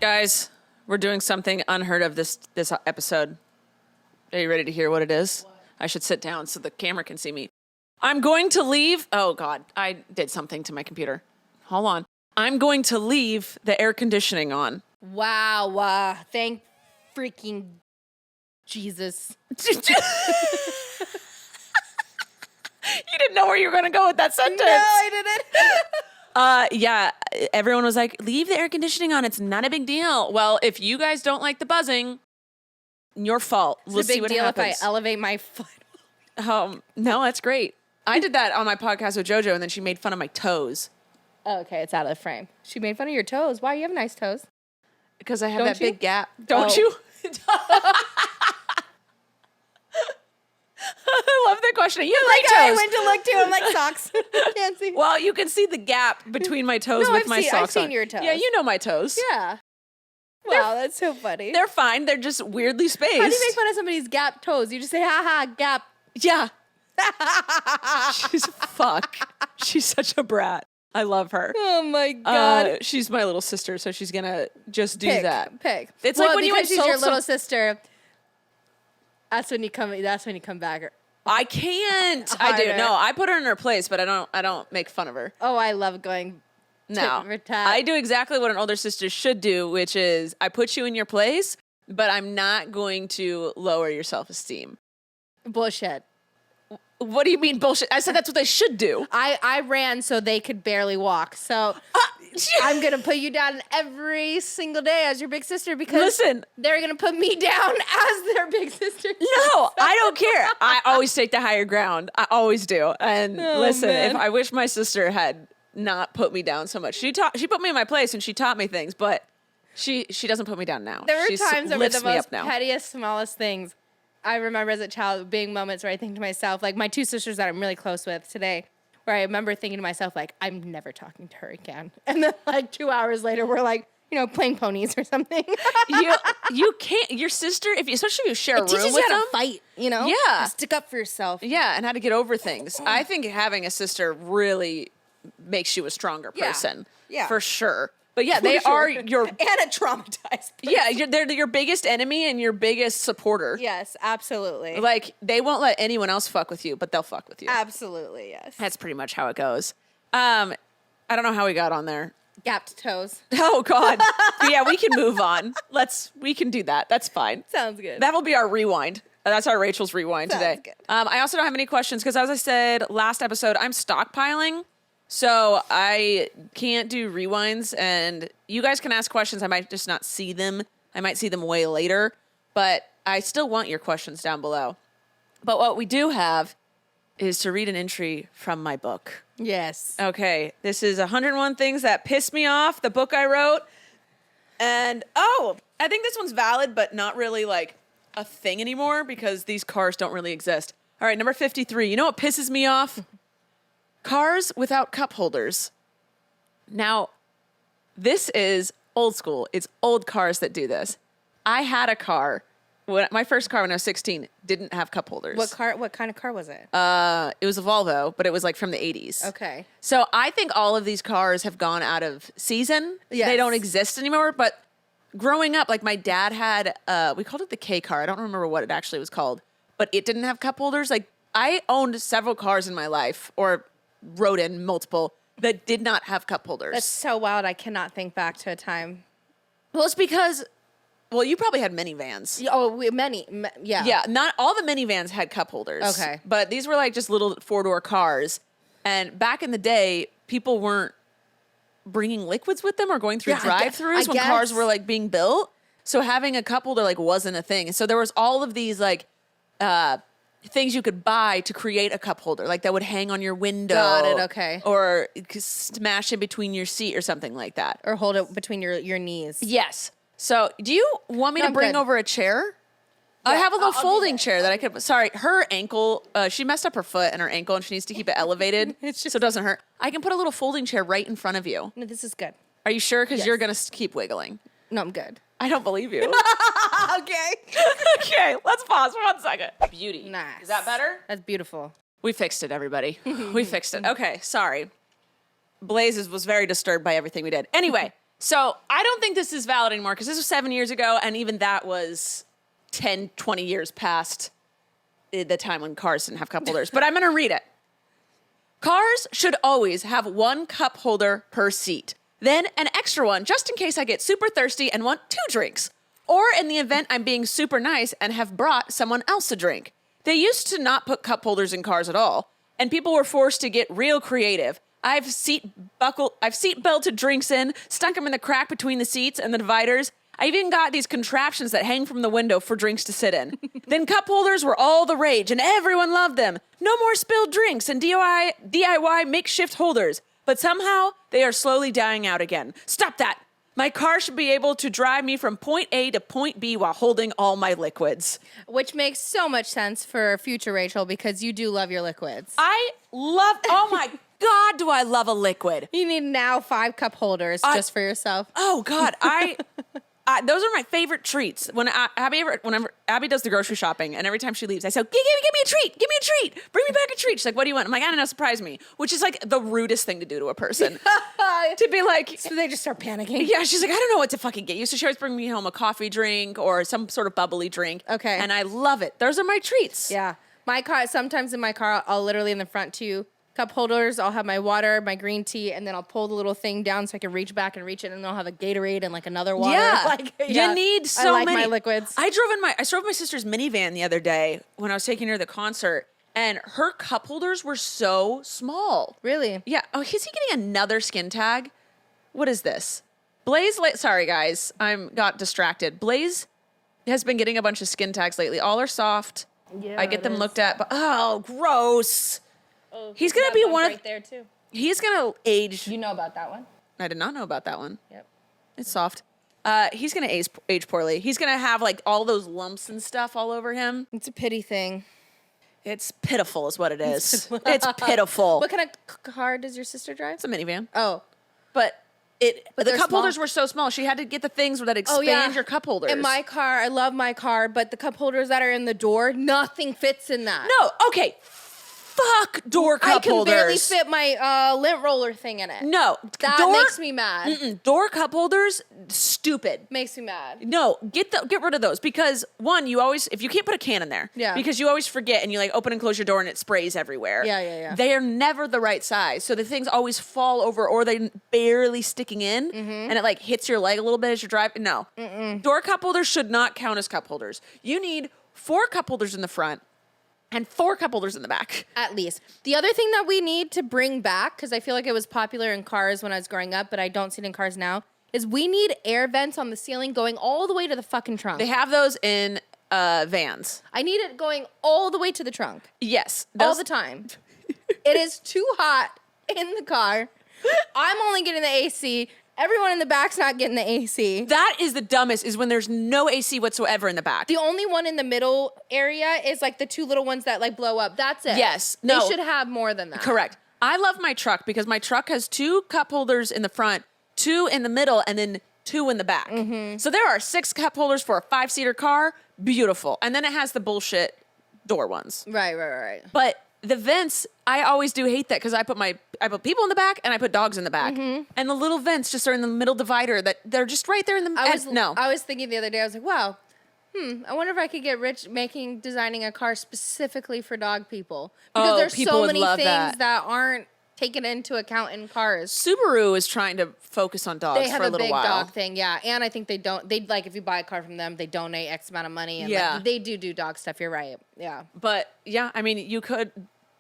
Guys, we're doing something unheard of this episode. Are you ready to hear what it is? What? I should sit down so the camera can see me. I'm going to leave. Oh, God. I did something to my computer. Hold on. I'm going to leave the air conditioning on. Wow. Thank freaking Jesus. You didn't know where you were going to go with that sentence. No, I didn't. Yeah, everyone was like, leave the air conditioning on. It's not a big deal. Well, if you guys don't like the buzzing, your fault. We'll see what happens. It's a big deal if I elevate my foot. No, that's great. I did that on my podcast with JoJo, and then she made fun of my toes. Oh, okay, it's out of the frame. She made fun of your toes. Why? You have nice toes. Because I have big gap. Don't you? I love the question. You have great toes. I went to look too. I'm like, socks. Can't see. Well, you can see the gap between my toes with my socks I've seen on. your toes. Yeah, you know my toes. Yeah. Wow, that's so funny. They're fine. They're just weirdly spaced. How do you make fun of somebody's gap toes? You just say, ha, gap. Yeah. She's such a brat. I love her. Oh, my God. She's my little sister, so she's going to just do that. Pick. It's like when you insult she's your little sister, that's when you come back. I can't. Harder. I do. No, I put her in her place, but I don't make fun of her. Oh, I love going No. tit for tat. I do exactly what an older sister should do, which is I put you in your place, but I'm not going to lower your self-esteem. Bullshit. What do you mean bullshit? I said that's what they should do. I ran so they could barely walk. So I'm going to put you down every single day as your big sister because they're going to put me down as their big sister. No, I don't care. I always take the higher ground. I always do. And if I wish my sister had not put me down so much. She put me in my place and she taught me things, but she doesn't put me down now. There were times over the most now. pettiest, smallest things. I remember as a child being moments where I think to myself, like my two sisters that I'm really close with today, where I remember thinking to myself, like, I'm never talking to her again. And then like 2 hours later, we're like, playing ponies or something. you can't, your sister, especially if you share a room with them. It teaches you how to fight, Yeah. You stick up for yourself. Yeah, and how to get over things. I think having a sister really makes you a stronger person. Yeah. For sure. But yeah, they are your... And a traumatized person. Yeah, they're your biggest enemy and your biggest supporter. Yes, absolutely. Like, they won't let anyone else fuck with you, but they'll fuck with you. Absolutely, yes. That's pretty much how it goes. I don't know how we got on there. Gapped toes. Oh, God. Yeah, we can move on. We can do that. That's fine. Sounds good. That'll be our rewind. That's our Rachel's rewind today. Good. I also don't have any questions because, as I said last episode, I'm stockpiling. So I can't do rewinds, and you guys can ask questions. I might just not see them. I might see them way later, but I still want your questions down below. But what we do have is to read an entry from my book. Yes. Okay, this is 101 Things That Piss Me Off, the book I wrote. And, I think this one's valid, but not really like a thing anymore because these cars don't really exist. All right, number 53. You know what pisses me off? Cars without cup holders. Now, this is old school. It's old cars that do this. I had a car. My first car when I was 16 didn't have cup holders. What kind of car was it? It was a Volvo, but it was like from the 80s. Okay. So I think all of these cars have gone out of season. Yes. They don't exist anymore. But growing up, like my dad had, we called it the K car. I don't remember what it actually was called, but it didn't have cup holders. Like I owned several cars in my life, or rode in multiple, that did not have cup holders. That's so wild. I cannot think back to a time. Well, it's because, you probably had minivans. Yeah. Yeah, not all the minivans had cup holders. Okay. But these were like just little four-door cars. And back in the day, people weren't bringing liquids with them or going through drive-thrus when cars were like being built. So having a cup holder like wasn't a thing. So there was all of these like things you could buy to create a cup holder, like that would hang on your window. Got it, okay. Or smash it between your seat or something like that. Or hold it between your knees. Yes. So do you want me to bring over a chair? Yeah, I have a little folding chair that I could... Sorry, her ankle... she messed up her foot and her ankle, and she needs to keep it elevated so it doesn't hurt. I can put a little folding chair right in front of you. No, this is good. Are you sure? Because you're going to keep wiggling. No, I'm good. I don't believe you. Okay. Okay, let's pause for 1 second. Beauty. Nice. Is that better? That's beautiful. We fixed it, everybody. We fixed it. Okay, sorry. Blaze was very disturbed by everything we did. Anyway, So I don't think this is valid anymore because this was 7 years ago, and even that was 10, 20 years past the time when cars didn't have cup holders. But I'm going to read it. Cars should always have one cup holder per seat. Then an extra one just in case I get super thirsty and want 2 drinks. Or in the event I'm being super nice and have brought someone else a drink. They used to not put cup holders in cars at all, and people were forced to get real creative. I've seat belted drinks in, stuck them in the crack between the seats and the dividers. I even got these contraptions that hang from the window for drinks to sit in. Then cup holders were all the rage, and everyone loved them. No more spilled drinks and DIY makeshift holders. But somehow, they are slowly dying out again. Stop that! My car should be able to drive me from point A to point B while holding all my liquids. Which makes so much sense for future Rachel because you do love your liquids. Oh my God, do I love a liquid. You need now 5 cup holders just for yourself. Oh God, those are my favorite treats. Whenever Abby does the grocery shopping, and every time she leaves, I say, give me a treat, bring me back a treat. She's like, what do you want? I'm like, I don't know, surprise me. Which is like the rudest thing to do to a person. To be like. So they just start panicking. Yeah, she's like, I don't know what to fucking get you. So she always brings me home a coffee drink or some sort of bubbly drink. Okay. And I love it. Those are my treats. Yeah. My car, sometimes in my car, I'll literally in the front 2 cup holders, I'll have my water, my green tea, and then I'll pull the little thing down so I can reach back and reach it, and then I'll have a Gatorade and like another water. Yeah, you need so I like many. my liquids. I drove my sister's minivan the other day when I was taking her to the concert, and her cup holders were so small. Really? Yeah. Oh, is he getting another skin tag? What is this? Blaze, sorry guys, got distracted. Blaze has been getting a bunch of skin tags lately. All are soft. Yeah, I get them looked at, but oh, gross. Oh, he's gonna be one right of there too. He's gonna age. You know about that one? I did not know about that one. Yep. It's soft. He's gonna age poorly. He's gonna have like all those lumps and stuff all over him. It's a pity thing. It's pitiful, is what it is. It's pitiful. What kind of car does your sister drive? It's a minivan. Oh. But the they're cup small. holders were so small. She had to get the things that expand your cup holders. In my car, I love my car, but the cup holders that are in the door, nothing fits in that. No, okay. Fuck door cup holders. I can barely fit my lint roller thing in it. No. That makes me mad. Door cup holders, stupid. Makes me mad. No, get rid of those because one, if you can't put a can in there, because you always forget and you like open and close your door and it sprays everywhere. Yeah. They are never the right size, so the things always fall over or they barely sticking in, and it like hits your leg a little bit as you're driving. No, door cup holders should not count as cup holders. You need 4 cup holders in the front and 4 cup holders in the back. At least. The other thing that we need to bring back, because I feel like it was popular in cars when I was growing up, but I don't see it in cars now, is we need air vents on the ceiling going all the way to the fucking trunk. They have those in vans. I need it going all the way to the trunk. Yes. All the time. It is too hot in the car. I'm only getting the AC. Everyone in the back's not getting the AC. That is the dumbest, is when there's no AC whatsoever in the back. The only one in the middle area is like the 2 little ones that like blow up. That's it. Yes. No. They should have more than that. Correct. I love my truck because my truck has 2 cup holders in the front, 2 in the middle, and then 2 in the back. So there are 6 cup holders for a 5-seater car. Beautiful. And then it has the bullshit door ones. Right. But the vents, I always do hate that because I put people in the back and I put dogs in the back. And the little vents just are in the middle divider that they're just right there in the I was thinking the other day, I was like, wow, I wonder if I could get rich designing a car specifically for dog people. Because there's so many things that aren't taken into account in cars. Subaru is trying to focus on dogs for a little while. They have a big dog thing, yeah. And I think they like, if you buy a car from them, they donate X amount of money. And like, they do dog stuff, you're right. Yeah. But yeah, I mean, you could...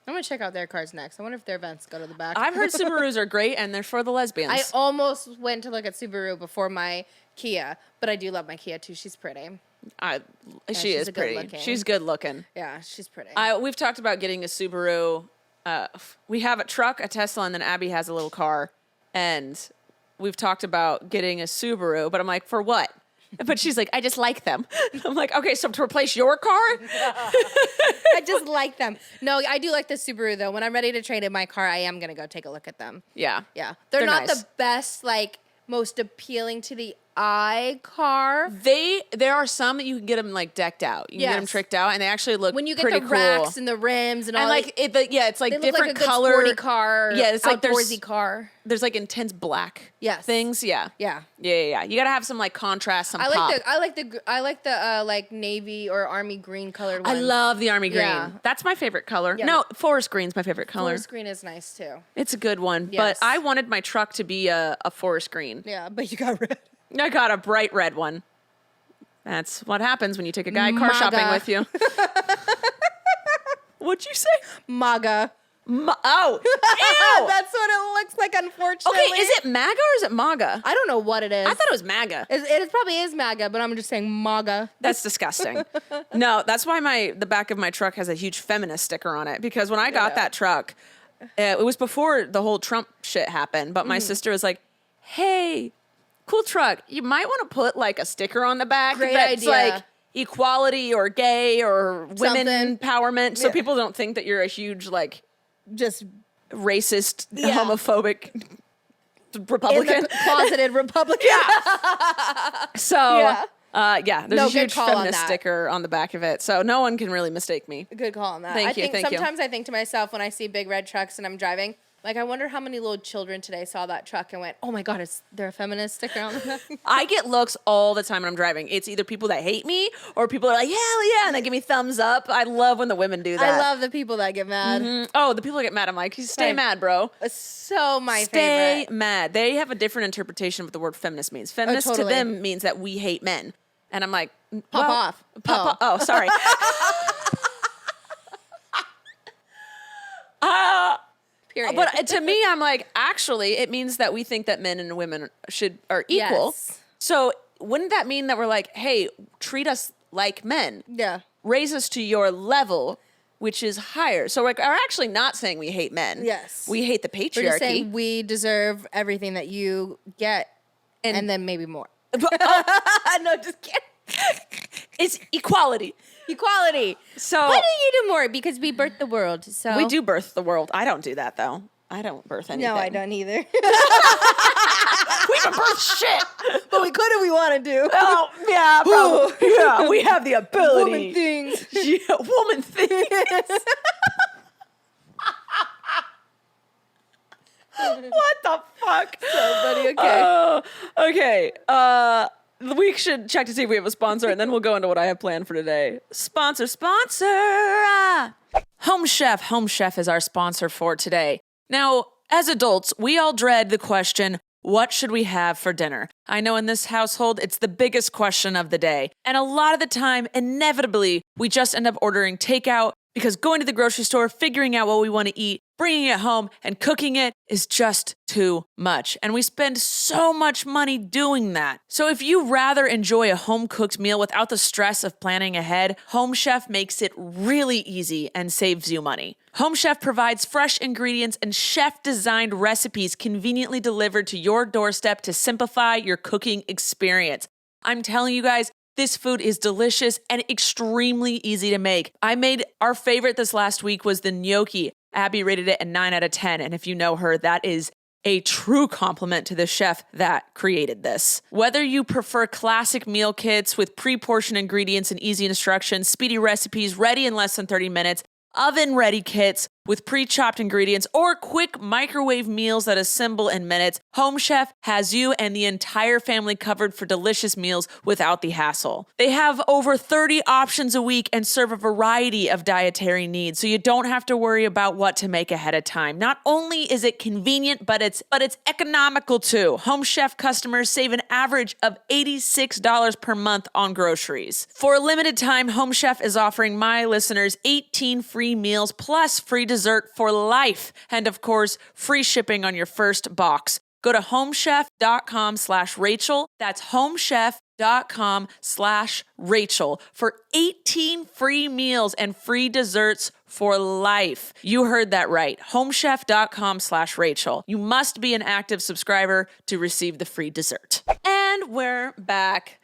I'm going to check out their cars next. I wonder if their vents go to the back. I've heard Subarus are great, and they're for the lesbians. I almost went to look at Subaru before my Kia, but I do love my Kia, too. She's pretty. She is pretty. She's good looking. Yeah, she's pretty. We've talked about getting a Subaru. We have a truck, a Tesla, and then Abby has a little car. And we've talked about getting a Subaru, but I'm like, for what? But she's like, I just like them. I'm like, okay, so to replace your car? I just like them. No, I do like the Subaru, though. When I'm ready to trade in my car, I am going to go take a look at them. Yeah. They're not nice. the best, like, most appealing to the car. There are some that you can get them like decked out. You can get them tricked out, and they actually look when you get pretty the cool. racks and the rims and all. And like it's like they different look like a color good sporty car. Yeah, it's like outdoorsy car. There's like intense black things. Yeah. Yeah. You gotta have some like contrast, some pop. I like the like navy or army green colored one. I love the army green. Yeah. That's my favorite color. Yeah. No, forest green's my favorite color. Forest green is nice too. It's a good one. Yes. But I wanted my truck to be a forest green. Yeah, but you got red. I got a bright red one. That's what happens when you take a guy car shopping with you. What'd you say? MAGA. Oh, ew! That's what it looks like, unfortunately. Okay, is it MAGA or is it MAGA? I don't know what it is. I thought it was MAGA. It probably is MAGA, but I'm just saying MAGA. That's disgusting. No, that's why the back of my truck has a huge feminist sticker on it. Because when I got that truck, it was before the whole Trump shit happened. But my sister was like, "Hey, cool truck. You might want to put like a sticker on the back that's idea. like equality or gay or women Something. empowerment, so people don't think that you're a huge like Just racist, homophobic Republican, closeted Republican. So, there's a huge feminist that. sticker on the back of it, so no one can really mistake me. Good call on that. Thank you. Sometimes I think to myself when I see big red trucks and I'm driving, like, I wonder how many little children today saw that truck and went, "Oh my God, is there a feminist sticker on the back?" I get looks all the time when I'm driving. It's either people that hate me or people are like, "Hell yeah," and they give me thumbs up. I love when the women do that. I love the people that get mad. Mm-hmm. Oh, the people that get mad. I'm like, stay mad, bro. So my favorite. Stay mad. They have a different interpretation of what the word feminist means. Feminist totally. to them means that we hate men. And I'm like, Pop off. Pop off. Oh, sorry. Period. But to me, I'm like, actually, it means that we think that men and women are equal. Yes. So wouldn't that mean that we're like, hey, treat us like men? Yeah. Raise us to your level, which is higher. So we're actually not saying we hate men. Yes. We hate the patriarchy. We're just saying we deserve everything that you get and then maybe more. No, just kidding. It's equality. Equality. So why do you do more? Because we birth the world. So we do birth the world. I don't do that though. I don't birth anything. No, I don't either. We can birth shit, but we could if we want to do. Oh yeah, probably. Yeah, we have the ability. Woman things. Yeah, woman things. What the fuck? Somebody, okay. Okay. We should check to see if we have a sponsor, and then we'll go into what I have planned for today. Sponsor. Home Chef is our sponsor for today. Now, as adults, we all dread the question, what should we have for dinner? I know in this household, it's the biggest question of the day. And a lot of the time, inevitably, we just end up ordering takeout because going to the grocery store, figuring out what we want to eat, bringing it home, and cooking it is just too much. And we spend so much money doing that. So if you rather enjoy a home-cooked meal without the stress of planning ahead, Home Chef makes it really easy and saves you money. Home Chef provides fresh ingredients and chef-designed recipes conveniently delivered to your doorstep to simplify your cooking experience. I'm telling you guys, this food is delicious and extremely easy to make. I made our favorite this last week was the gnocchi. Abby rated it a 9 out of 10. And if you know her, that is a true compliment to the chef that created this. Whether you prefer classic meal kits with pre-portioned ingredients and easy instructions, speedy recipes ready in less than 30 minutes, oven-ready kits with pre-chopped ingredients, or quick microwave meals that assemble in minutes, Home Chef has you and the entire family covered for delicious meals without the hassle. They have over 30 options a week and serve a variety of dietary needs, so you don't have to worry about what to make ahead of time. Not only is it convenient, but it's economical too. Home Chef customers save an average of $86 per month on groceries. For a limited time, Home Chef is offering my listeners 18 free meals plus free dessert for life. And of course, free shipping on your first box. Go to homechef.com/Rachel. That's homechef.com/Rachel for 18 free meals and free desserts for life. You heard that right. Homechef.com/Rachel. You must be an active subscriber to receive the free dessert. And we're back.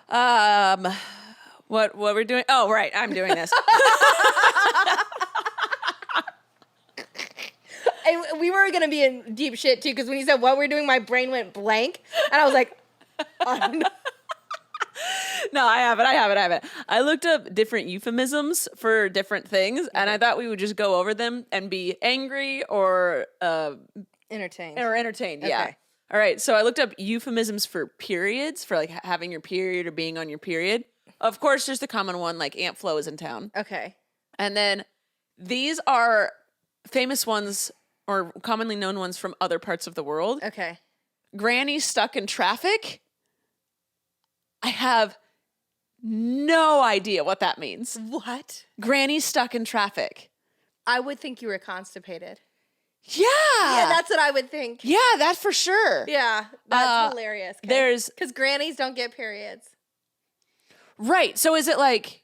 What we're doing? Oh, right. I'm doing this. And we were going to be in deep shit too, because when you said what we're doing, my brain went blank. And I was like, I don't know. No, I haven't. I looked up different euphemisms for different things, and I thought we would just go over them and be angry or Entertained. entertained. Yeah. Okay. All right. So I looked up euphemisms for periods, for like having your period or being on your period. Of course, there's the common one, like Aunt Flo is in town. Okay. And then these are famous ones or commonly known ones from other parts of the world. Okay. Granny stuck in traffic. I have no idea what that means. What? Granny stuck in traffic. I would think you were constipated. Yeah. Yeah, that's what I would think. Yeah, that's for sure. Yeah, that's hilarious. There's because grannies don't get periods. right. So is it like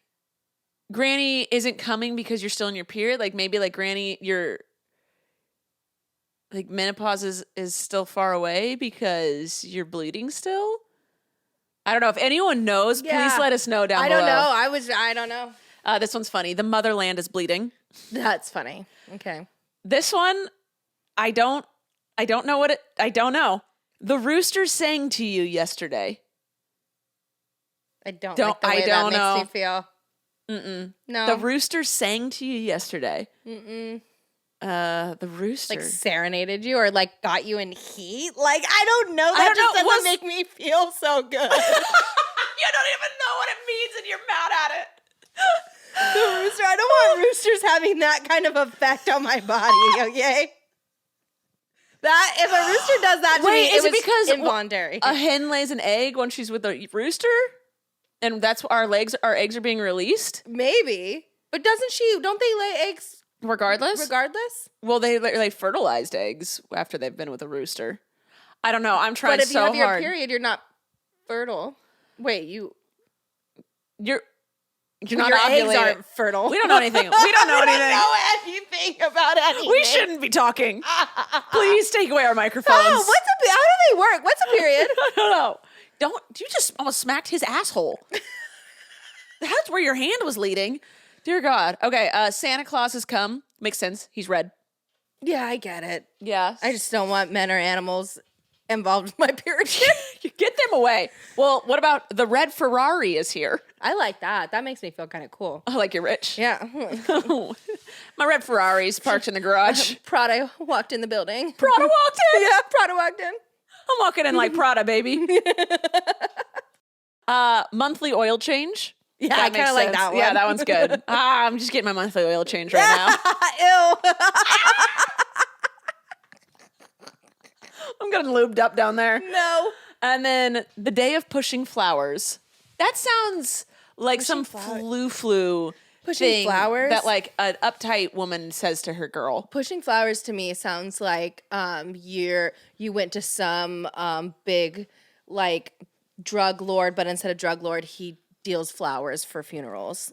Granny isn't coming because you're still in your period? Like maybe like Granny, your like menopause is still far away because you're bleeding still? I don't know. If anyone knows, please let us know down below. I don't know. I don't know. This one's funny. The motherland is bleeding. That's funny. Okay. This one, I don't know what I don't know. The rooster sang to you yesterday. I don't like the way that makes me feel. Mm-mm. No. The rooster sang to you yesterday. Mm-mm. The rooster. Like serenaded you or like got you in heat? Like, I don't know. That don't know. doesn't make me feel so good. You don't even know what it means and you're mad at it. The rooster. I don't want roosters having that kind of effect on my body, okay? That if a rooster does that to me, is it it because involuntary. A hen lays an egg when she's with a rooster? And that's why our eggs are being released? Maybe. But don't they lay eggs Regardless? Well, they fertilized eggs after they've been with a rooster. I don't know. I'm trying so hard. But if you have your period, you're not fertile. Wait, you're not your ovulating. eggs aren't fertile. We don't know anything. We don't know anything. know anything about anything. We shouldn't be talking. Please take away our microphones. Oh, how do they work? What's a period? I don't know. You just almost smacked his asshole. That's where your hand was leading. Dear God. Okay, Santa Claus has come. Makes sense. He's red. Yeah, I get it. Yeah. I just don't want men or animals involved with my period. Get them away. Well, what about the red Ferrari is here? I like that. That makes me feel kind of cool. Oh, like you're rich. Yeah. My red Ferrari's parked in the garage. Prada walked in the building. Prada walked in? Yeah, Prada walked in. I'm walking in like Prada, baby. Monthly oil change. Yeah, I kind of like that one. Yeah, that one's good. I'm just getting my monthly oil change right now. Ew. I'm getting lubed up down there. No. And then the day of pushing flowers. That sounds like some flu Pushing thing flowers? that like an uptight woman says to her girl. Pushing flowers to me sounds like you went to some big like drug lord, but instead of drug lord, he deals flowers for funerals.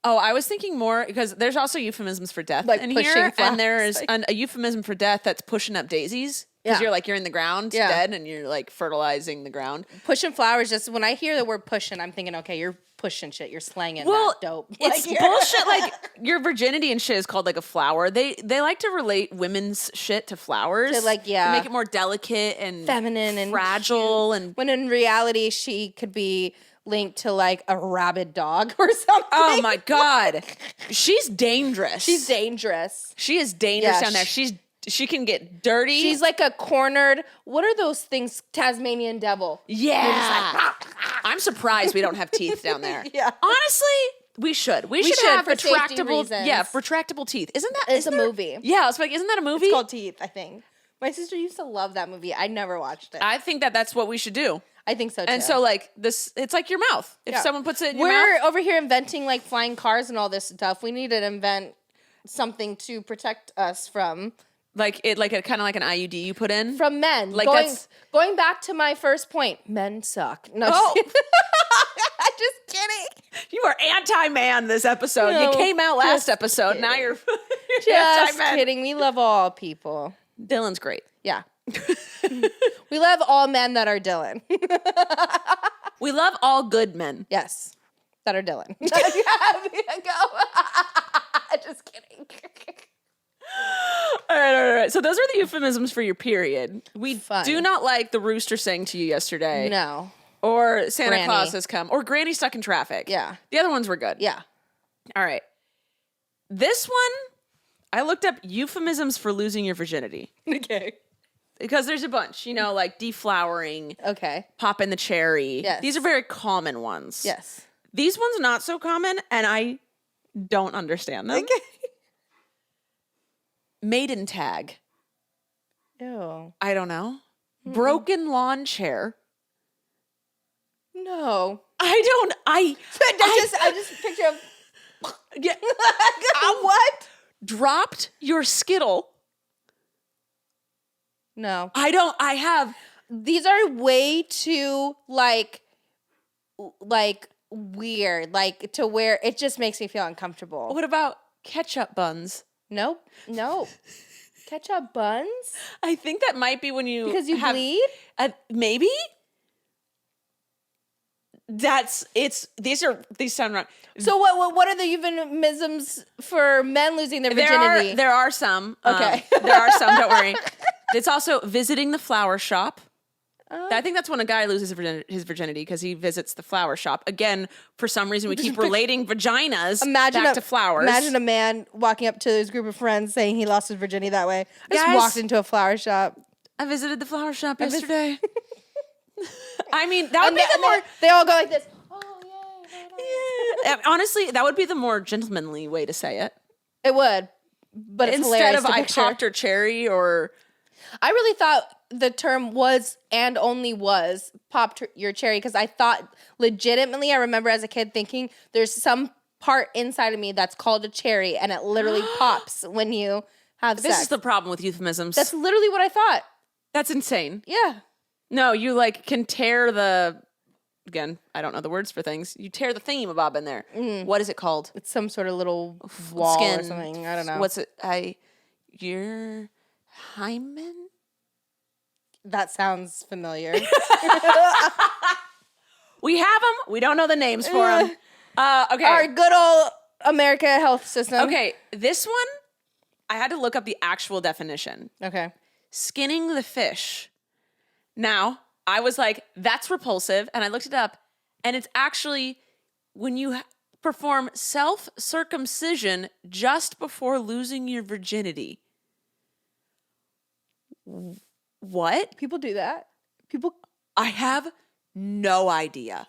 Oh, I was thinking more because there's also euphemisms for death Like in pushing here, flowers. and there's a euphemism for death that's pushing up daisies because Yeah. you're in the ground dead and you're like fertilizing the ground. Pushing flowers, just when I hear the word pushing, I'm thinking, okay, you're pushing shit, you're slanging Well, that dope. it's bullshit. Like your virginity and shit is called like a flower. They like to relate women's shit to flowers. To, like, to make it more delicate and feminine and fragile and when in reality she could be linked to like a rabid dog or something. oh my God, she's dangerous. She's dangerous. She is dangerous Yeah, down there. She can get dirty. She's like a cornered, what are those things? Tasmanian devil. yeah. I'm surprised we don't have teeth down there. Yeah. Honestly, we should. We should should have for safety retractable. reasons. Yeah, retractable teeth. Isn't that? It's isn't a there- movie. Yeah, I was like, isn't that a movie? It's called Teeth, I think. My sister used to love that movie. I never watched it. I think that's what we should do. I think so too. And so like this, it's like your mouth. If Yeah. someone puts it in your we're mouth, over here inventing like flying cars and all this stuff. We need to invent something to protect us from like it, like a kind of like an IUD you put in. men. Like Going back to my first point, men suck. No, Oh. I'm just kidding. You are anti-man this episode. No, you came out last just episode. Now you're, you're Just anti-man. kidding. We love all people. Dylan's great. Yeah. We love all men that are Dylan. We love all good men. Yes. That are Dylan. Go. Just kidding. All right. So those are the euphemisms for your period. We Fun. do not like the rooster sang to you yesterday. No. Or Santa Granny. Claus has come. Or Granny stuck in traffic. Yeah. The other ones were good. Yeah. All right. This one, I looked up euphemisms for losing your virginity. Okay. Because there's a bunch, you know, like deflowering, Okay. popping the cherry. Yes. These are very common ones. Yes. These ones not so common, and I don't understand them. Okay. Maiden tag. Ew. I don't know. Broken lawn chair. No. I just picture of yeah, what? dropped your skittle. No. I have. These are way too like weird, like to where it just makes me feel uncomfortable. What about ketchup buns? Nope. Ketchup buns? I think that might be when you Because you bleed? Maybe. These sound wrong. So what are the euphemisms for men losing their virginity? There are some. Okay. There are some, don't worry. It's also visiting the flower shop. I think that's when a guy loses his virginity because he visits the flower shop. Again, for some reason, we keep relating vaginas back to flowers. Imagine a man walking up to his group of friends saying he lost his virginity that way. I just Guys, walked into a flower shop. I visited the flower shop yesterday. I mean, that would be the more... They all go like this. Oh, yay. Yeah. Honestly, that would be the more gentlemanly way to say it. It would. But it's instead hilarious of to I picture. popped her cherry or... I really thought the term was and only was popped your cherry because I thought legitimately, I remember as a kid thinking there's some part inside of me that's called a cherry and it literally pops when you have sex. This is the problem with euphemisms. That's literally what I thought. That's insane. Yeah. No, you like can tear the... Again, I don't know the words for things. You tear the thingamabob in there. What is it called? It's some sort of little wall Skin. or something. I don't know. What's it? Your hymen? That sounds familiar. We have them. We don't know the names for them. Okay. Our good old America health system. Okay. This one, I had to look up the actual definition. Okay. Skinning the fish. Now, I was like, that's repulsive. And I looked it up. And it's actually when you perform self-circumcision just before losing your virginity. What? People do that. I have no idea.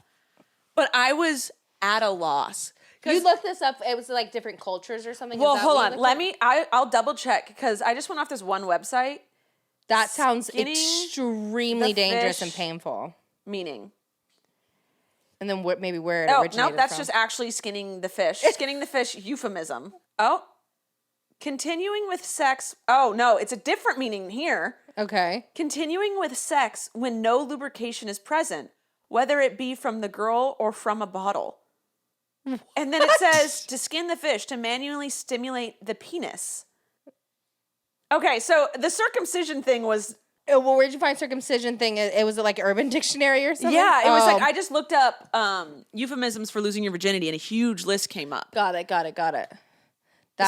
But I was at a loss. You looked this up. It was like different cultures or something. Well, hold on. I'll double check because I just went off this one website. That sounds Skinning extremely the dangerous fish. and painful. Meaning? And then maybe where it Oh, originated no, that's from. just actually skinning the fish. Skinning the fish euphemism. Oh, continuing with sex. Oh, no, it's a different meaning here. Okay. Continuing with sex when no lubrication is present, whether it be from the girl or from a bottle. And then it says to skin the fish to manually stimulate the penis. Okay, so the circumcision thing was... Well, where'd you find circumcision thing? It was like Urban Dictionary or something? Yeah, it was like, I just looked up euphemisms for losing your virginity and a huge list came up. Got it.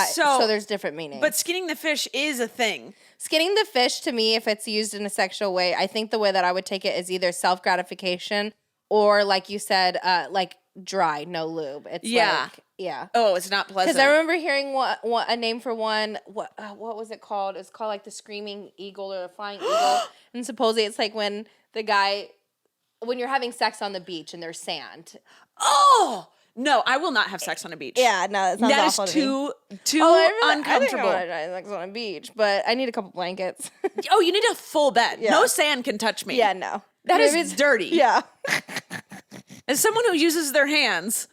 So there's different meanings. But skinning the fish is a thing. Skinning the fish, to me, if it's used in a sexual way, I think the way that I would take it is either self-gratification or, like you said, like dry, no lube. It's yeah. Oh, it's not pleasant. Because I remember hearing a name for one. What was it called? It's called like the screaming eagle or the flying eagle. And supposedly it's like when you're having sex on the beach and there's sand. Oh! No, I will not have sex on a beach. Yeah, no, that is too uncomfortable. uncomfortable. I think I want to try sex on a beach, but I need a couple blankets. Oh, you need a full bed. Yeah. No sand can touch me. Yeah, no. That is dirty. Yeah. As someone who uses their hands,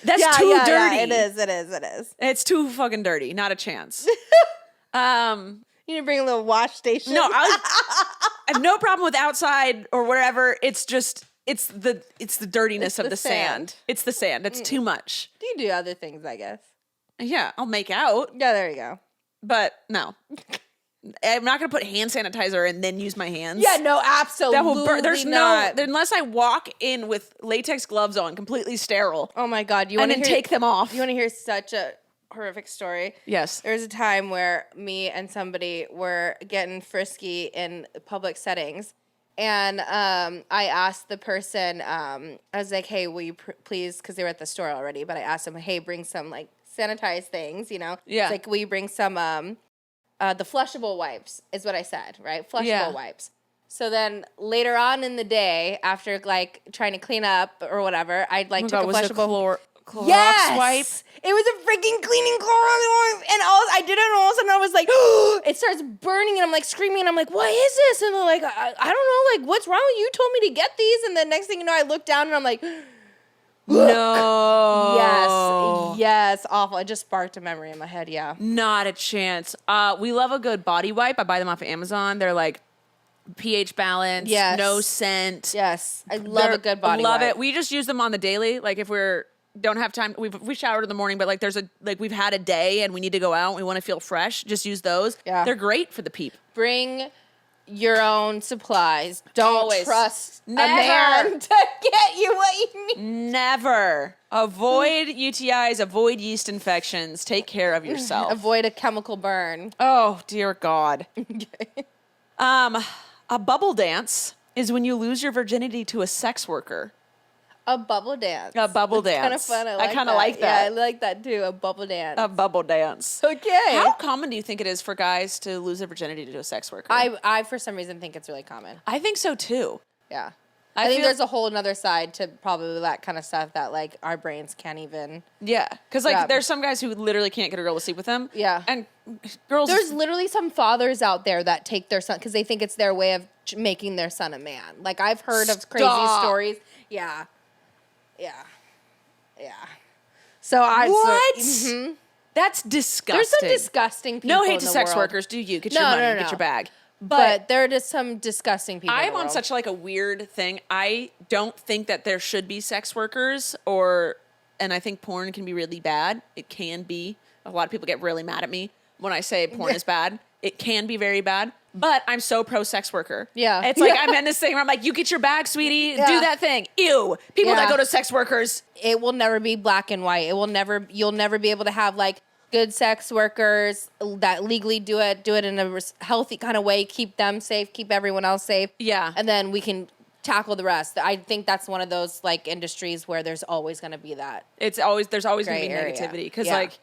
that's too dirty. Yeah, it is. It's too fucking dirty. Not a chance. You need to bring a little wash station. No, I have no problem with outside or wherever. It's just it's the dirtiness of the sand. It's the sand. It's too much. You do other things, I guess. Yeah, I'll make out. Yeah, there you go. But no. I'm not going to put hand sanitizer and then use my hands. Yeah, no, absolutely. That will burn. There's not. no, unless I walk in with latex gloves on, completely sterile. Oh my God. And then take them off. You want to hear such a horrific story. Yes. There was a time where me and somebody were getting frisky in public settings. And I asked the person, I was like, hey, will you please, because they were at the store already, but I asked them, hey, bring some, like, sanitized things, you know? Yeah. It's like, will you bring some, the flushable wipes is what I said, right? Flushable wipes. So then later on in the day, after, like, trying to clean up or whatever, I, like, took a flushable... Clorox wipe? It was a freaking cleaning Clorox wipe. And I did it, and all of a sudden I was like, oh, it starts burning, and I'm like screaming, and I'm like, what is this? And they're like, I don't know, like, what's wrong? You told me to get these. And the next thing you know, I look down, and I'm like, no. Yes, awful. It just sparked a memory in my head, yeah. Not a chance. We love a good body wipe. I buy them off of Amazon. They're like pH balance, no scent. Yes, I love a good body wipe. Love it. We just use them on the daily. Like if don't have time, we showered in the morning, but like we've had a day and we need to go out and we want to feel fresh, just use those. Yeah. They're great for the peep. Bring your own supplies. Don't trust a man to get you what you need. Never. Avoid UTIs, avoid yeast infections. Take care of yourself. Avoid a chemical burn. Oh, dear God. A bubble dance is when you lose your virginity to a sex worker. A bubble dance. A bubble dance. Kind of fun. I kind of like that. Yeah, I like that too. A bubble dance. A bubble dance. Okay. How common do you think it is for guys to lose their virginity to a sex worker? I for some reason think it's really common. I think so too. Yeah. I think there's a whole another side to probably that kind of stuff that like our brains can't even. Yeah, because like there's some guys who literally can't get a girl to sleep with them. Yeah, and girls. There's literally some fathers out there that take their son because they think it's their way of making their son a man. Like I've heard of crazy stories. Yeah. So what? That's disgusting. There's some disgusting people. No hate to sex workers. Do you get your money? Get your bag. But there are just some disgusting people. I'm on such like a weird thing. I don't think that there should be sex workers and I think porn can be really bad. It can be. A lot of people get really mad at me when I say porn is bad. It can be very bad. But I'm so pro sex worker. Yeah. It's like I'm in this thing where I'm like, you get your bag, sweetie. Do that thing. Ew. People that go to sex workers. It will never be black and white. You'll never be able to have like good sex workers that legally do it in a healthy kind of way, keep them safe, keep everyone else safe. Yeah. And then we can tackle the rest. I think that's one of those like industries where there's always going to be that. There's always going to be negativity because like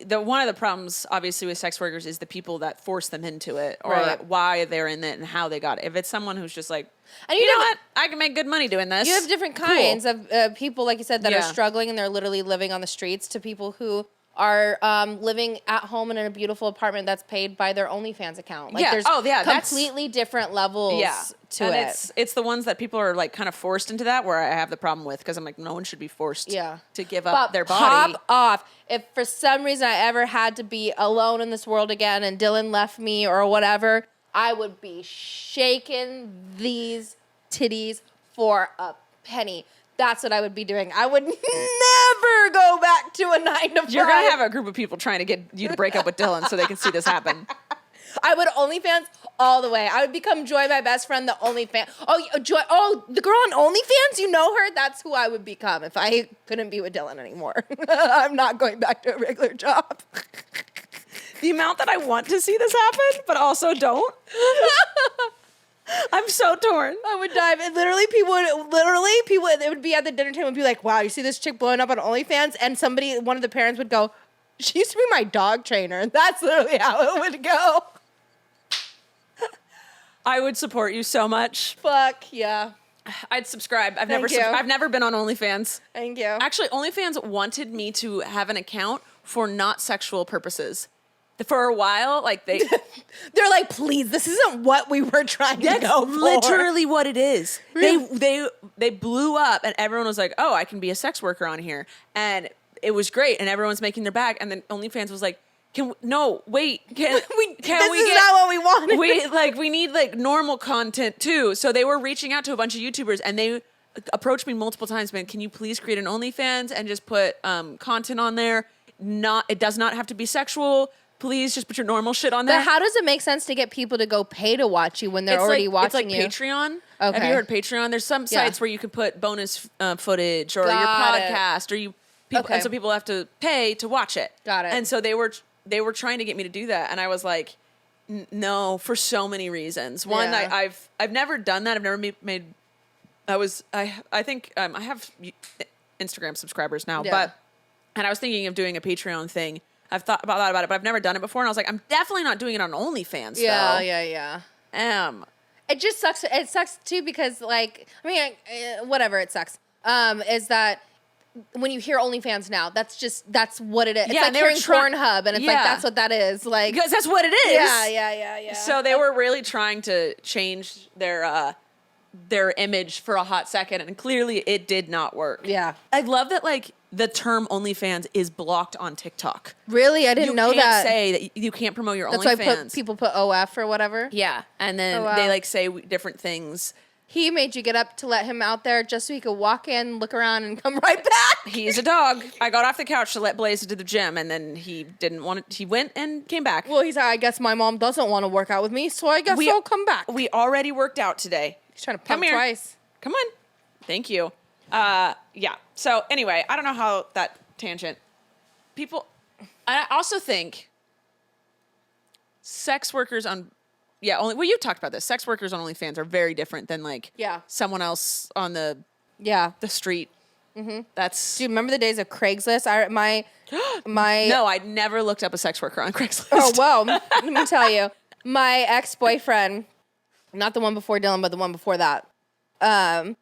one of the problems obviously with sex workers is the people that force them into it or why they're in it and how they got it. If it's someone who's just like, and you know what, I can make good money doing this. You have different kinds of people, like you said, that are struggling and they're literally living on the streets to people who are living at home in a beautiful apartment that's paid by their OnlyFans account. Like there's completely different levels to it. It's the ones that people are like kind of forced into that where I have the problem with because I'm like, no one should be forced to give up their body. Pop off. If for some reason I ever had to be alone in this world again and Dylan left me or whatever, I would be shaking these titties for a penny. That's what I would be doing. I would never go back to a 9 to 5. You're going to have a group of people trying to get you to break up with Dylan so they can see this happen. I would OnlyFans all the way. I would become Joy, my best friend, the OnlyFans. Oh, Joy. Oh, the girl on OnlyFans, you know her? That's who I would become if I couldn't be with Dylan anymore. I'm not going back to a regular job. The amount that I want to see this happen, but also don't. I'm so torn. I would dive. And people, it would be at the dinner table and be like, wow, you see this chick blowing up on OnlyFans? And one of the parents would go, she used to be my dog trainer. And that's literally how it would go. I would support you so much. Fuck, yeah. I'd subscribe. I've never been on OnlyFans. Thank you. Actually, OnlyFans wanted me to have an account for not sexual purposes. For a while, like they're like, please, this isn't what we were trying to go for. Literally what it is. Really? They blew up, and everyone was like, "Oh, I can be a sex worker on here," and it was great, and everyone's making their bag, and then OnlyFans was like, this is not what we wanted. We need like normal content too. So they were reaching out to a bunch of YouTubers, and they approached me multiple times, man, can you please create an OnlyFans and just put content on there? It does not have to be sexual. Please just put your normal shit on there. But how does it make sense to get people to go pay to watch you when they're already watching you? It's like Patreon. Okay. Have you heard Patreon? There's some sites where you can put bonus footage or your podcast or And so people have to pay to watch it. Got it. And so they were trying to get me to do that, and I was like, no, for so many reasons. One, Yeah. I've never done that. I've never made. I think I have Instagram subscribers now, and I was thinking of doing a Patreon thing. I've thought about it, but I've never done it before, and I was like, I'm definitely not doing it on OnlyFans. Yeah, though. yeah. It just sucks. It sucks too because, like, I mean, whatever. It sucks. Is that when you hear OnlyFans now? That's what it is. It's like hearing Pornhub, and it's like that's what that is. Like, because that's what it is. Yeah. So they were really trying to change their image for a hot second, and clearly it did not work. Yeah. I love that, like, the term OnlyFans is blocked on TikTok. Really? I didn't know that. You can't say that you can't promote your OnlyFans. That's why people put OF or whatever? Yeah. And then they, like, say different things. He made you get up to let him out there just so he could walk in, look around, and come right back. He's a dog. I got off the couch to let Blaze into the gym, and then he didn't want it. He went and came back. Well, he's like, I guess my mom doesn't want to work out with me, so I guess I'll come back. We already worked out today. He's trying to pump twice. Come on. Thank you. Yeah. So anyway, I don't know how that tangent. I also think sex workers on, you talked about this. Sex workers on OnlyFans are very different than like someone else on the street. Mm-hmm. That's. Do you remember the days of Craigslist? No, I never looked up a sex worker on Craigslist. Oh well, let me tell you, my ex-boyfriend, not the one before Dylan, but the one before that. I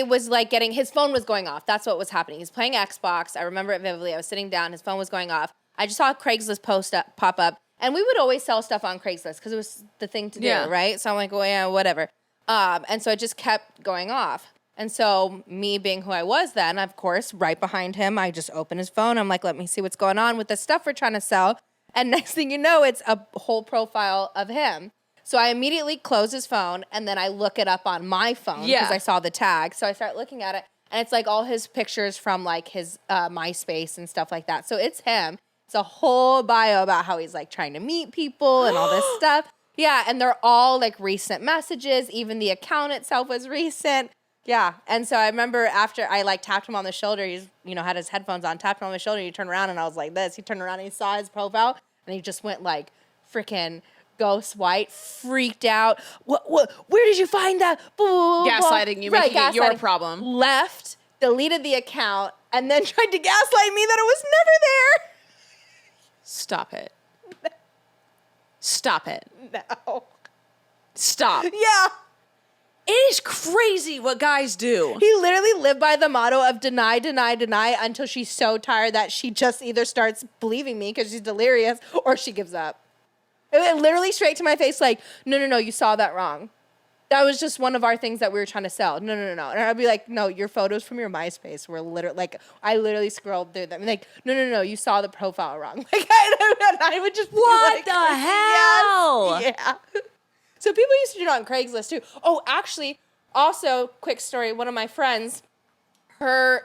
was like his phone was going off. That's what was happening. He's playing Xbox. I remember it vividly. I was sitting down. His phone was going off. I just saw a Craigslist post pop up. And we would always sell stuff on Craigslist because it was the thing to do, right? So I'm like, well, yeah, whatever. And so it just kept going off. And so me being who I was then, of course, right behind him, I just open his phone. I'm like, let me see what's going on with the stuff we're trying to sell. And next thing you know, it's a whole profile of him. So I immediately close his phone, and then I look it up on my phone because I saw the tag. So I start looking at it, and it's like all his pictures from like his MySpace and stuff like that. So it's him. It's a whole bio about how he's like trying to meet people and all this stuff. Yeah, and they're all like recent messages. Even the account itself was recent. Yeah, and so I remember after I like tapped him on the shoulder, he's had his headphones on, tapped him on the shoulder, he turned around and I was like this. He turned around and he saw his profile and he just went like freaking ghost white, freaked out. What? Where did you find that? Gaslighting you, making it your problem. Left, deleted the account, and then tried to gaslight me that it was never there. Stop it. Stop it. No. Stop. Yeah. It is crazy what guys do. He literally lived by the motto of deny, deny, deny until she's so tired that she just either starts believing me because she's delirious or she gives up. It went literally straight to my face like, no, you saw that wrong. That was just one of our things that we were trying to sell. No. And I'd be like, no, your photos from your MySpace were literally, like, I literally scrolled through them. Like, no, you saw the profile wrong. Like, I would just what like, the hell? Yes. Yeah. So people used to do it on Craigslist, too. Oh, actually, also, quick story, one of my friends, her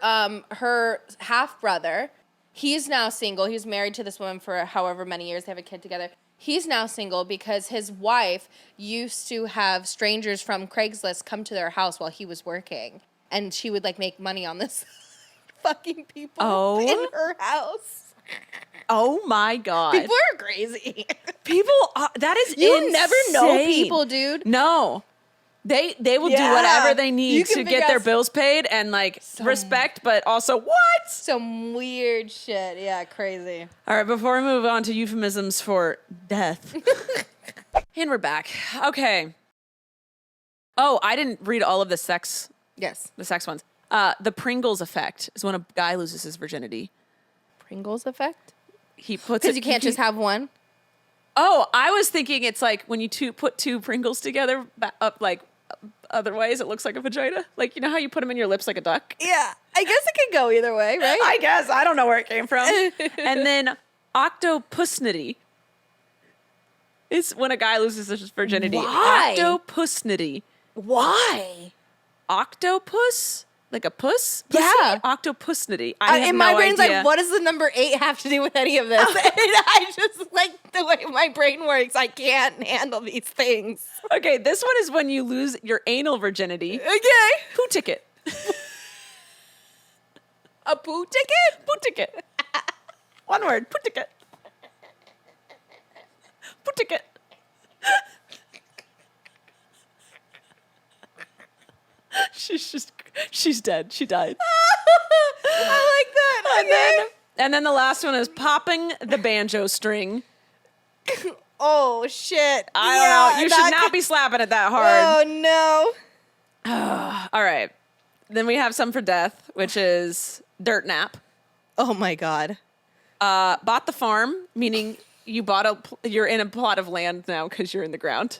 half-brother, he's now single. He was married to this woman for however many years. They have a kid together. He's now single because his wife used to have strangers from Craigslist come to their house while he was working. And she would, like, make money on this fucking people in her house. Oh, my God. People are crazy. People, that is You insane. never know people, dude. No. They will do whatever they need to get their bills paid and, like, respect, but also, what? Some weird shit. Yeah, crazy. All right, before we move on to euphemisms for death. And we're back. Okay. Oh, I didn't read all of the sex. Yes. The sex ones. The Pringles effect is when a guy loses his virginity. Pringles effect? He puts because you can't just have one. Oh, I was thinking it's like when you put two Pringles together up like otherwise it looks like a vagina. Like, you know how you put them in your lips like a duck? Yeah. I guess it could go either way, right? I guess. I don't know where it came from. And then octopusnity is when a guy loses his virginity. Why? Octopusnity. Why? Octopus? Like a puss? Yeah. Octopusnity. In my brain's like, what does the number 8 have to do with any of this? And I just, like, the way my brain works, I can't handle these things. Okay, this one is when you lose your anal virginity. Okay. Who ticket? A poo ticket? Poo ticket. One word. Poo ticket. Poo ticket. She's dead. She died. I like that. Okay. And then the last one is popping the banjo string. Oh, shit. I don't know. You should not be slapping it that hard. Oh, no. All right. Then we have some for death, which is dirt nap. Oh, my God. Bought the farm, meaning you're in a plot of land now because you're in the ground.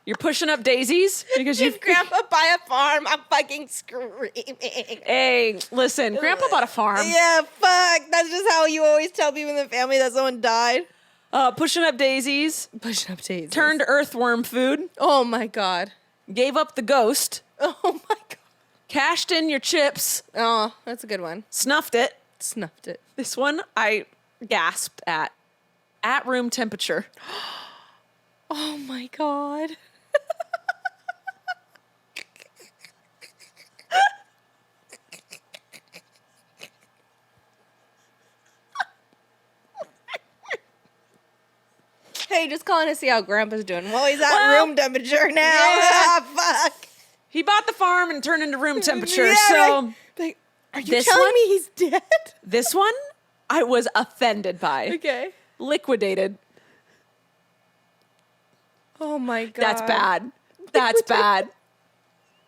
You're pushing up daisies because you've Grandpa buy a farm. I'm fucking screaming. Hey, listen, Grandpa bought a farm. Yeah, fuck. That's just how you always tell people in the family that someone died. Pushing up daisies. Pushing up daisies. Turned earthworm food. Oh, my God. Gave up the ghost. Oh, my God. Cashed in your chips. Oh, that's a good one. Snuffed it. Snuffed it. This one I gasped at. At room temperature. Oh, my God. Hey, just calling to see how Grandpa's doing. Well, he's at room temperature now. Yeah. Ah, fuck. He bought the farm and turned into room temperature. Yeah, So like, are you this telling one- me he's dead? this one I was offended by. Okay. Liquidated. Oh my God. That's bad. That's bad.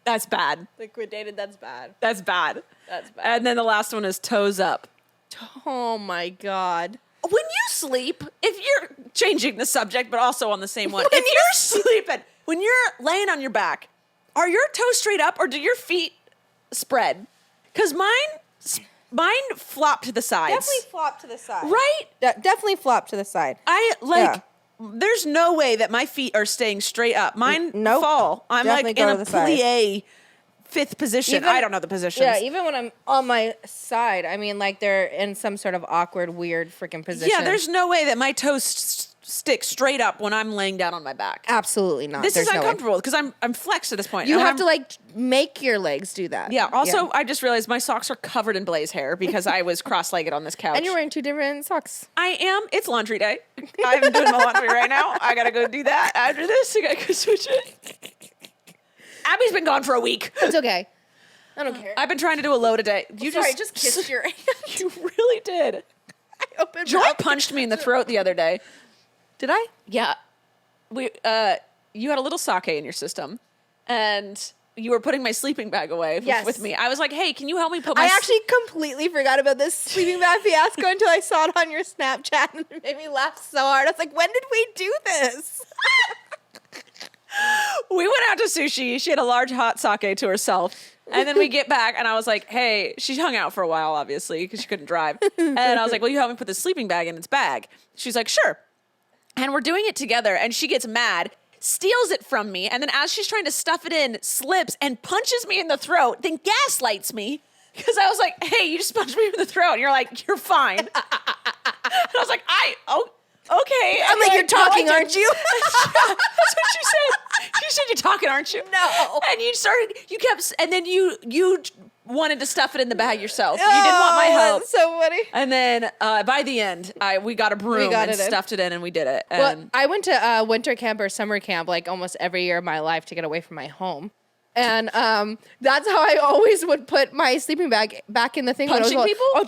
That's bad. Liquidated, that's bad. That's bad. That's bad. And then the last one is toes up. Oh my God. When you sleep, if you're changing the subject, but also on the same one, if you're sleeping, when you're laying on your back, are your toes straight up or do your feet spread? Because mine flop to the sides. Definitely flop to the side. Right? Definitely flop to the side. There's no way that my feet are staying straight up. Mine Nope. fall. I'm Definitely like go in to a the side. plie fifth position. I don't know the positions. Yeah, even when I'm on my side, I mean, like they're in some sort of awkward, weird freaking position. Yeah, there's no way that my toes stick straight up when I'm laying down on my back. absolutely not. This There's is no way. uncomfortable because I'm flexed at this point. You And have I'm- to like make your legs do that. Yeah. Also, I just realized my socks are covered in blaze hair because I was cross-legged on this couch. And you're wearing two different socks. I am. It's laundry day. I'm doing my laundry right now. I gotta go do that after this. I gotta go switch it. Abby's been gone for a week. It's okay. I don't care. I've been trying to do a load today. You Sorry, just kissed your hand. You really did. I opened Joy mouth. punched me in the throat the other day. Did I? Yeah. You had a little sake in your system, and you were putting my sleeping bag away Yes. with me. I was like, hey, can you help me put my I actually completely forgot about this sleeping bag fiasco until I saw it on your Snapchat and it made me laugh so hard. I was like, when did we do this? We went out to sushi. She had a large hot sake to herself. And then we get back, and I was like, hey, she hung out for a while, obviously, because she couldn't drive. And I was like, will you help me put the sleeping bag in its bag? She's like, sure. And we're doing it together, and she gets mad, steals it from me, and then as she's trying to stuff it in, slips and punches me in the throat, then gaslights me. Because I was like, hey, you just punched me in the throat. And you're like, you're fine. And I was like, okay. I'm like, you're talking, "No, I aren't you?" That's what she said. She said, you're talking, aren't you? No. And and then you wanted to stuff it in the bag yourself. You didn't want my help. That's so funny. And then by the end, we got a broom and stuffed it in, and we did it. Well, And I went to winter camp or summer camp like almost every year of my life to get away from my home. And that's how I always would put my sleeping bag back in the thing. punching people? Oh,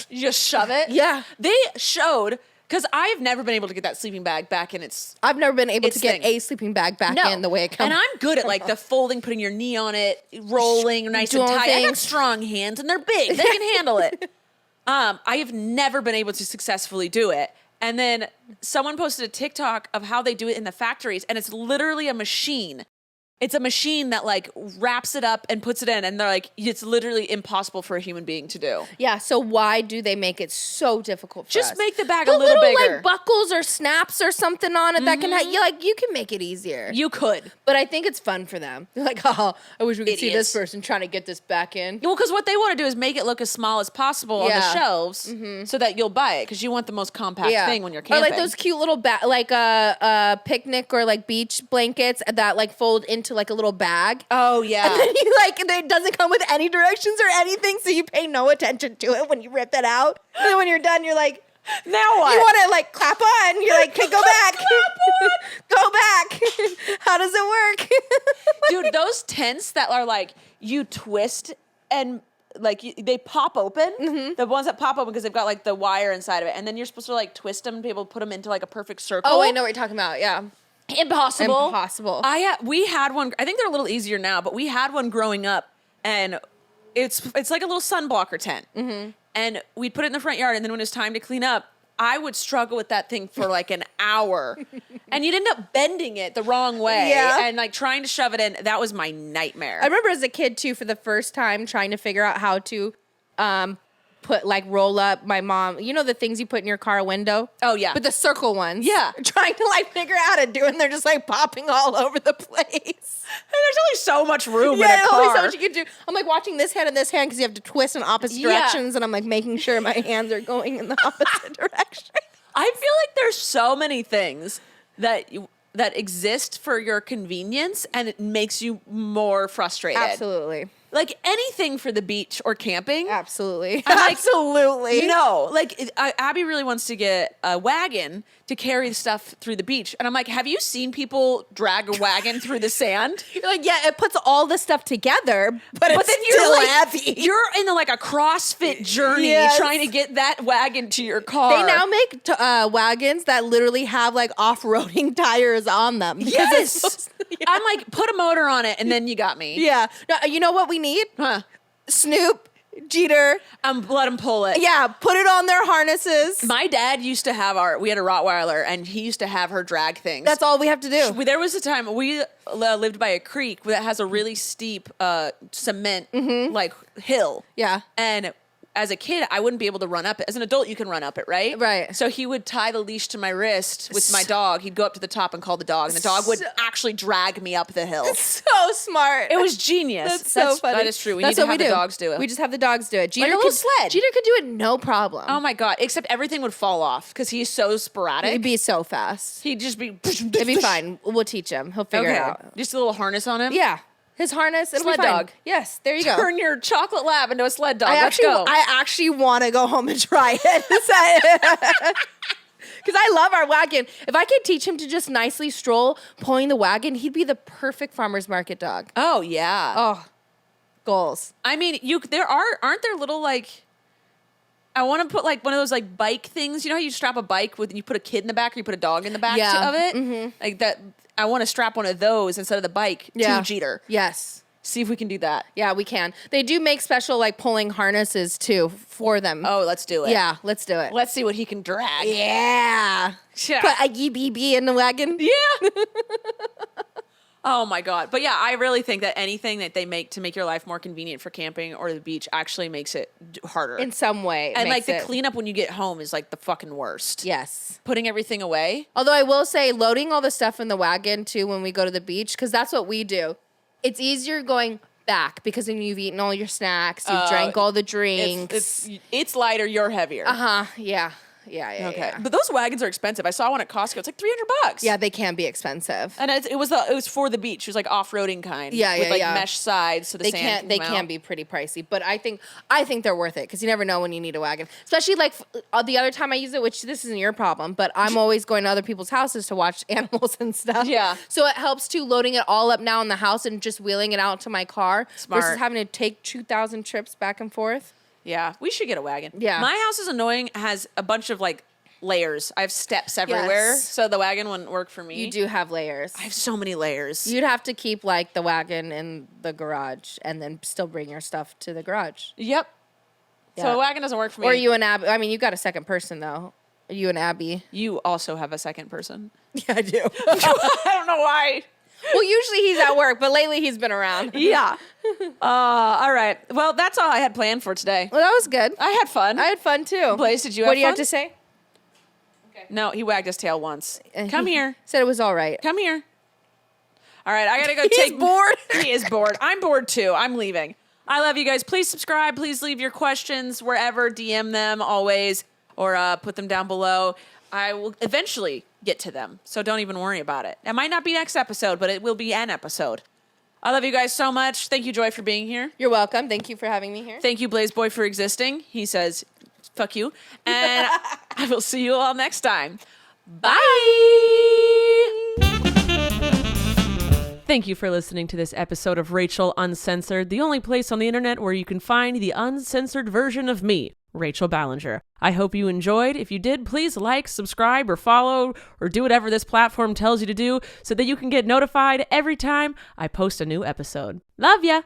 you just shove it? Yeah. They showed, because I've never been able to get that sleeping bag back in its... I've never been able It's to get thing. a sleeping bag back in the way it comes. And I'm good at like the folding, putting your knee on it, rolling nice and Doing tight. I got things. strong hands and they're big. They can handle it. I have never been able to successfully do it. And then someone posted a TikTok of how they do it in the factories, and it's literally a machine. It's a machine that like wraps it up and puts it in, and they're like, it's literally impossible for a human being to do. Yeah, so why do they make it so difficult for Just us? make the bag Put a little bigger. like buckles or snaps or something on it that can you can make it easier. You could. But I think it's fun for them. They're like, oh, I wish we could see Idiots. this person trying to get this back in. Well, because what they want to do is make it look as small as possible on the Yeah. shelves so that you'll buy it, because you want the most compact thing when you're Or camping. like those cute little picnic or like beach blankets that like fold into into like a little bag. Oh yeah. And then you like, and it doesn't come with any directions or anything, so you pay no attention to it when you rip it out. And then when you're done, you're like, now what? You want to like clap on. You're like, okay, go back. Go back. How does it work? Dude, those tents that are like, you twist and like they pop open. Mm-hmm. The ones that pop open because they've got like the wire inside of it. And then you're supposed to like twist them to be able to put them into like a perfect circle. Oh, I know what you're talking about. Yeah. Impossible. We had one. I think they're a little easier now, but we had one growing up, and it's like a little sunblocker tent. Mm-hmm. And we'd put it in the front yard, and then when it was time to clean up, I would struggle with that thing for like an hour. And you'd end up bending it the wrong way. Yeah. And like trying to shove it in. That was my nightmare. I remember as a kid too, for the first time trying to figure out how to put like roll up my mom. You know the things you put in your car window? Oh yeah. But the circle ones. Yeah. Trying to like figure out how to do it, and they're just like popping all over the place. And there's only so much room in a There's car. only so much you can do. I'm like watching this hand and this hand because you have to twist in opposite directions, and I'm like making sure my hands are going in the opposite direction. I feel like there's so many things that exist for your convenience, and it makes you more frustrated. Absolutely. Like anything for the beach or camping. Absolutely. Like, absolutely. No, like Abby really wants to get a wagon to carry stuff through the beach. And I'm like, have you seen people drag a wagon through the sand? You're like, yeah, it puts all the stuff together, but it's then still heavy. You're in like a CrossFit journey trying to get that wagon to your car. They now make wagons that literally have like off-roading tires on them. Yes. I'm like, put a motor on it and then you got me. Yeah. No, you know what we need? Huh. Snoop, Jeter. Let them pull it. Yeah, put it on their harnesses. My dad used to have we had a Rottweiler, and he used to have her drag things. That's all we have to do. There was a time we lived by a creek that has a really steep cement like hill. Yeah. And as a kid, I wouldn't be able to run up it. As an adult, you can run up it, right? Right. So he would tie the leash to my wrist with my dog. He'd go up to the top and call the dog, and the dog would actually drag me up the hill. So smart. It was genius. That's so funny. That is true. We That's need to what have the dogs do it. We just have the dogs do it. Jeter Like a little sled. Jeter could do it no problem. Oh my God. Except everything would fall off because he's so sporadic. It'd be so fast. He'd just be... It'd be fine. We'll teach him. He'll figure it out. Just a little harness on him? Yeah. His harness. It'll Sled be fine. dog. Yes. There you go. Turn your chocolate lab into a sled dog. Let's go. go. I actually want to go home and try it. Because I love our wagon. If I could teach him to just nicely stroll pulling the wagon, he'd be the perfect farmer's market dog. Oh, yeah. Oh, goals. I mean, aren't there little like... I want to put like one of those like bike things. You know how you strap a bike with, you put a kid in the back or you put a dog in the back of it? Mm-hmm. Like that. I want to strap one of those instead of the bike to Jeter. Yes. See if we can do that. Yeah, we can. They do make special like pulling harnesses too for them. Oh, let's do it. Yeah, let's do it. Let's see what he can drag. Yeah. Put a EBB in the wagon. Yeah. Oh my God. But yeah, I really think that anything that they make to make your life more convenient for camping or the beach actually makes it harder. In some way. And like the cleanup when you get home is like the fucking worst. Yes. Putting everything away. Although I will say loading all the stuff in the wagon too when we go to the beach, because that's what we do. It's easier going back because then you've eaten all your snacks, you've drank all the drinks. It's lighter, you're heavier. Uh-huh. Yeah. Yeah. Okay. But those wagons are expensive. I saw one at Costco. It's like $300. Yeah, they can be expensive. And it was for the beach. It was like off-roading kind. Yeah, with like mesh sides so the sand they can be pretty pricey, but I think they're worth it because you never know when you need a wagon. Especially like the other time I use it, which this isn't your problem, but I'm always going to other people's houses to watch animals and stuff. Yeah. So it helps too loading it all up now in the house and just wheeling it out to my car versus having to take 2,000 trips back and forth. Yeah, we should get a wagon. Yeah. My house is annoying. It has a bunch of like layers. I have steps everywhere, so the wagon wouldn't work for me. You do have layers. I have so many layers. You'd have to keep like the wagon in the garage and then still bring your stuff to the garage. Yep. Yeah. So a wagon doesn't work for me. Or you and Abby. I mean, you got a second person though. You and Abby. You also have a second person. Yeah, I do. I don't know why. Well, usually he's at work, but lately he's been around. Yeah. All right. Well, that's all I had planned for today. Well, that was good. I had fun. I had fun too. Blaze, did you have What do you fun? have to say? No, he wagged his tail once. Come here. Said it was all right. Come here. All right, I gotta go He's bored. He is bored. I'm bored too. I'm leaving. I love you guys. Please subscribe. Please leave your questions wherever. DM them always, or put them down below. I will eventually get to them, so don't even worry about it. It might not be next episode, but it will be an episode. I love you guys so much. Thank you, Joy, for being here. You're welcome. Thank you for having me here. Thank you, Blaze Boy, for existing. He says, fuck you. And I will see you all next time. Bye. Thank you for listening to this episode of Rachel Uncensored, the only place on the internet where you can find the uncensored version of me, Rachel Ballinger. I hope you enjoyed. If you did, please like, subscribe, or follow, or do whatever this platform tells you to do so that you can get notified every time I post a new episode. Love ya!